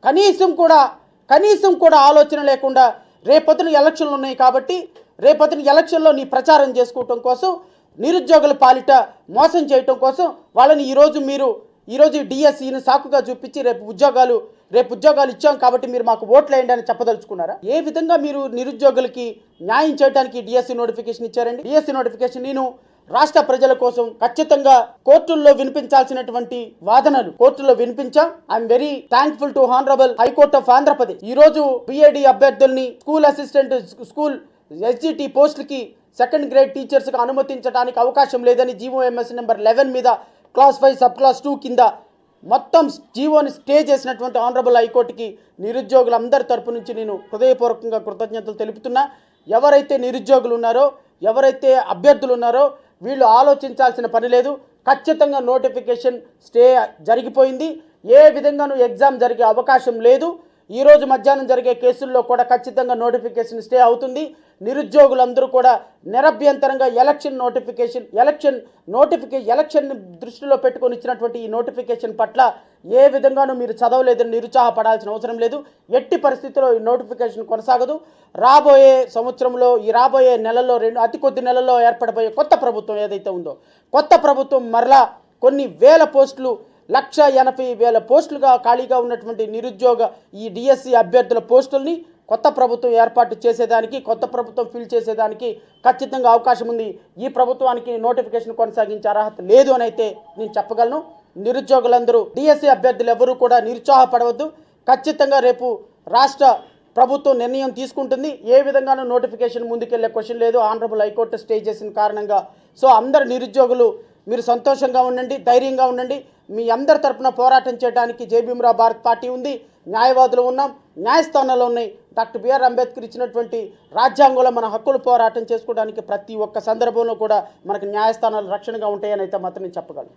కనీసం కూడా ఆలోచన లేకుండా రేపొద్దున ఎలక్షన్లు ఉన్నాయి కాబట్టి రేపొద్దున ఎలక్షన్లో నీ ప్రచారం చేసుకోవటం కోసం నిరుద్యోగుల పాలిట మోసం చేయటం కోసం వాళ్ళని ఈరోజు డిఎస్సిని సాకుగా చూపించి రేపు ఉద్యోగాలు ఇచ్చాం కాబట్టి మీరు మాకు ఓట్లు వేయండి అని చెప్పదలుచుకున్నారా? ఏ విధంగా మీరు నిరుద్యోగులకి న్యాయం చేయడానికి డిఎస్సి నోటిఫికేషన్ ఇచ్చారండి? డిఎస్సి నోటిఫికేషన్ నేను రాష్ట్ర ప్రజల కోసం ఖచ్చితంగా కోర్టుల్లో వినిపించాల్సినటువంటి వాదనలు కోర్టుల్లో వినిపించాం. I'm very thankful to honourable High Court of Andhra Pradesh. ఈ రోజు బిఏడి అభ్యర్థుల్ని స్కూల్ అసిస్టెంట్, స్కూల్ ఎస్జిటి పోస్టులకి సెకండ్ గ్రేడ్ టీచర్స్కి అనుమతించడానికి అవకాశం లేదని జీవోఎంఎస్ నెంబర్ 11 మీద క్లాస్ 5 సబ్ క్లాస్ 2 కింద మొత్తం జీవోని స్టే చేసినటువంటి ఆనరబుల్ హైకోర్టుకి నిరుద్యోగులందరి తరపు నుంచి నేను హృదయపూర్వకంగా కృతజ్ఞతలు తెలుపుతున్నా. ఎవరైతే నిరుద్యోగులు ఉన్నారో, ఎవరైతే అభ్యర్థులు ఉన్నారో వీళ్ళు ఆలోచించాల్సిన పని లేదు. ఖచ్చితంగా నోటిఫికేషన్ స్టే జరిగిపోయింది. ఏ విధంగానూ ఎగ్జామ్ జరిగే అవకాశం లేదు. ఈరోజు మధ్యాహ్నం జరిగే కేసుల్లో కూడా ఖచ్చితంగా నోటిఫికేషన్ స్టే అవుతుంది. నిరుద్యోగులందరూ కూడా నిరభ్యంతరంగా ఎలక్షన్ దృష్టిలో పెట్టుకొని ఇచ్చినటువంటి ఈ నోటిఫికేషన్ పట్ల ఏ విధంగానూ మీరు చదవలేదని నిరుత్సాహపడాల్సిన అవసరం లేదు. ఎట్టి పరిస్థితుల్లో ఈ నోటిఫికేషన్ కొనసాగదు. రాబోయే సంవత్సరంలో రాబోయే నెలల్లో అతి కొద్ది నెలల్లో ఏర్పడబోయే కొత్త ప్రభుత్వం ఏదైతే ఉందో కొత్త ప్రభుత్వం మరలా కొన్ని వేల పోస్టులు 1,80,000 పోస్టులుగా ఖాళీగా ఉన్నటువంటి నిరుద్యోగ ఈ డిఎస్సి అభ్యర్థుల పోస్టుల్ని కొత్త ప్రభుత్వం ఏర్పాటు చేసేదానికి, కొత్త ప్రభుత్వం ఫిల్ చేసేదానికి ఖచ్చితంగా అవకాశం ఉంది. ఈ ప్రభుత్వానికి నోటిఫికేషన్ కొనసాగించే అర్హత లేదు అని అయితే నేను చెప్పగలను. నిరుద్యోగులందరూ డిఎస్సి అభ్యర్థులు ఎవరూ కూడా నిరుత్సాహపడవద్దు. ఖచ్చితంగా రేపు రాష్ట్ర ప్రభుత్వం నిర్ణయం తీసుకుంటుంది. ఏ విధంగానూ నోటిఫికేషన్ ముందుకెళ్లే క్వశ్చన్ లేదు. ఆనరబుల్ హైకోర్టు స్టే చేసిన కారణంగా. సో అందరు నిరుద్యోగులు మీరు సంతోషంగా ఉండండి, ధైర్యంగా ఉండండి. మీ అందరి తరపున పోరాటం చేయడానికి జై భీమ్రావ్ భారత్ పార్టీ ఉంది. న్యాయవాదులు ఉన్నాం, న్యాయస్థానాలు ఉన్నాయి. డాక్టర్ బిఆర్ అంబేద్కర్ ఇచ్చినటువంటి రాజ్యాంగంలో మన హక్కులు పోరాటం చేసుకోవడానికి ప్రతి ఒక్క సందర్భంలో కూడా మనకు న్యాయస్థానాలు రక్షణగా ఉంటాయని అయితే మాత్రం నేను చెప్పగలను.